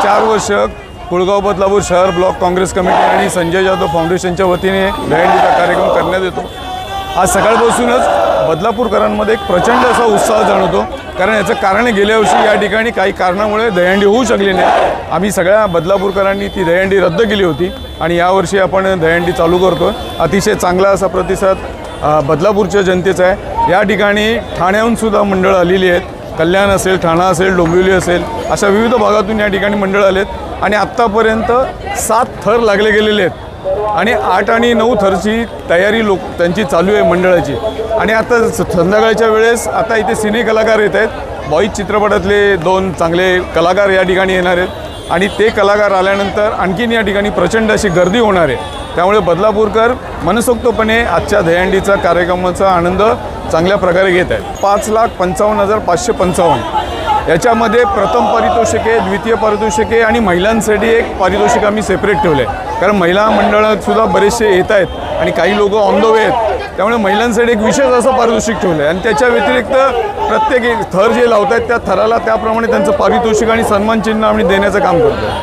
4 वर्ष कुळगाव बदलापूर शहर block Congress committee आणि संजय जाधव फाउंडेशनच्या वतीने दहीहंडीचा कार्यक्रम करण्यात येतो। आज सकाळपासूनच बदलापूरकरांमध्ये एक प्रचंड असा उत्साह जाणवतो, कारण याचं कारण गेल्या वर्षी या ठिकाणी काही कारणामुळे दहीहंडी होऊ शकली नाही। आम्ही सगळ्या बदलापूरकरांनी ती दहीहंडी रद्द केली होती आणि यावर्षी आपण दहीहंडी चालू करतो। अतिशय चांगला असा प्रतिसाद बदलापूरच्या जनतेचा आहे। या ठिकाणी ठाण्याहून सुद्धा मंडळ आलेली आहेत, कल्याण असेल, ठाणा असेल, डोंबिवली असेल, अशा विविध भागातून या ठिकाणी मंडळ आलेत आणि आत्तापर्यंत 7 थर लागले गेलेले आहेत आणि 8 आणि 9 थरची तयारी त्यांची चालू आहे मंडळाची। आणि आता संध्याकाळच्या वेळेस आता इथे सिने कलाकार येत आहेत। बॉईज चित्रपटातले 2 चांगले कलाकार या ठिकाणी येणार आहेत आणि ते कलाकार आल्यानंतर आणखीन या ठिकाणी प्रचंड अशी गर्दी होणार आहे। त्यामुळे बदलापूरकर मनसोक्तपणे आजच्या दहीहंडीचा कार्यक्रमाचा आनंद चांगल्या प्रकारे घेत आहेत। 5,55,555 याच्यामध्ये प्रथम पारितोषिके, द्वितीय पारितोषिके आणि महिलांसाठी एक पारितोषिक आम्ही सेपरेट ठेवले आहे, कारण महिला मंडळात सुद्धा बरेचसे येत आहेत आणि काही लोक ऑन द वे आहेत। त्यामुळे महिलांसाठी एक विशेष असं पारितोषिक ठेवलं आहे आणि त्याच्या व्यतिरिक्त प्रत्येक थर जे लावत आहेत त्या थराला त्याप्रमाणे त्यांचं पारितोषिक आणि सन्मानचिन्ह आम्ही देण्याचं काम करतो।